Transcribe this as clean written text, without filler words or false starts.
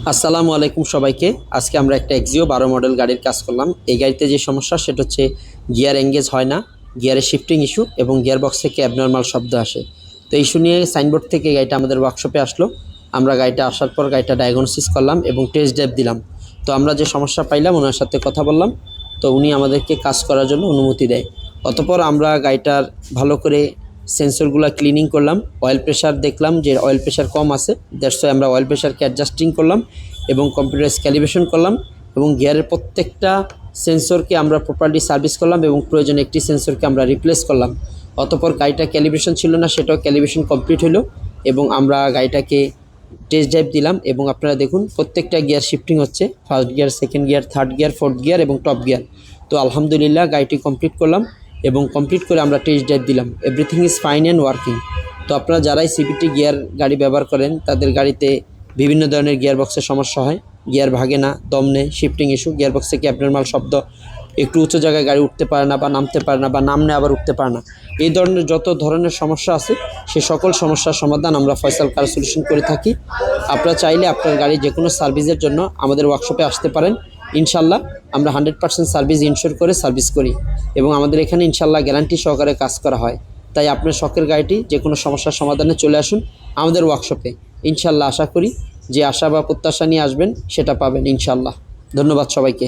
আসসালামু আলাইকুম সবাইকে। আজকে আমরা একটা এক্সিও 12 মডেল গাড়ির কাজ করলাম। এই গাড়িতে যে সমস্যা সেটা হচ্ছে গিয়ার এঙ্গেজ হয় না, গিয়ারের শিফটিং ইস্যু এবং গিয়ার বক্স থেকে অ্যাবনর্মাল শব্দ আসে। তো ইস্যু নিয়ে সাইনবোর্ড থেকে গাড়িটা আমাদের ওয়ার্কশপে আসলো। আমরা গাড়িটা আসার পর গাড়িটা ডায়াগনোসিস করলাম এবং টেস্ট ড্রাইভ দিলাম। তো আমরা যে সমস্যা পাইলাম ওনার সাথে কথা বললাম, তো উনি আমাদেরকে কাজ করার জন্য অনুমতি দেয়। অতঃপর আমরা গাড়িটার ভালো করে সেন্সরগুলো ক্লিনিং করলাম, অয়েল প্রেশার দেখলাম যে অয়েল প্রেশার কম আছে, দ্যাটস ওয়াই আমরা অয়েল প্রেশারকে অ্যাডজাস্টিং করলাম এবং কম্পিউটারাইজ ক্যালিব্রেশন করলাম এবং গিয়ারের প্রত্যেকটা সেন্সরকে আমরা প্রপারলি সার্ভিস করলাম এবং প্রয়োজনে একটি সেন্সরকে আমরা রিপ্লেস করলাম। অতঃপর গাড়িটা ক্যালিব্রেশন ছিল না, সেটাও ক্যালিব্রেশন কমপ্লিট হলো এবং আমরা গাড়িটাকে টেস্ট ড্রাইভ দিলাম এবং আপনারা দেখুন প্রত্যেকটা গিয়ার শিফটিং হচ্ছে, first gear, second gear, third gear, fourth gear এবং টপ গিয়ার। তো আলহামদুলিল্লাহ গাড়িটি কমপ্লিট করলাম এবং কমপ্লিট করে আমরা টেস্ট ড্রাইভ দিলাম। Everything is fine and working. তো আপনারা যারাই সিভিটি গিয়ার গাড়ি ব্যবহার করেন তাদের গাড়িতে বিভিন্ন ধরনের গিয়ার বক্সের সমস্যা হয়, গিয়ার ভাগে না, দম নেই, শিফটিং ইস্যু, গিয়ার বক্স থেকে অ্যাবনর্মাল শব্দ, একটু উঁচু জায়গায় গাড়ি উঠতে পারে না বা নামতে পারে না বা নামনে আবার উঠতে পারে না, এই ধরনের যত ধরনের সমস্যা আছে সে সকল সমস্যার সমাধান আমরা ফয়সাল কার সলিউশন করে থাকি। আপনারা চাইলে আপনার গাড়ি যে কোনো সার্ভিসের জন্য আমাদের ওয়ার্কশপে আসতে পারেন। ইনশাল্লাহ আমরা 100% সার্ভিস ইনশিওর করে সার্ভিস করি এবং আমাদের এখানে ইনশাল্লাহ গ্যারান্টি সহকারে কাজ করা হয়। তাই আপনার শখের গাড়িটি যে কোনো সমস্যার সমাধানে চলে আসুন আমাদের ওয়ার্কশপে। ইনশাল্লাহ আশা করি যে আশা বা প্রত্যাশা নিয়ে আসবেন সেটা পাবেন ইনশাল্লাহ। ধন্যবাদ সবাইকে।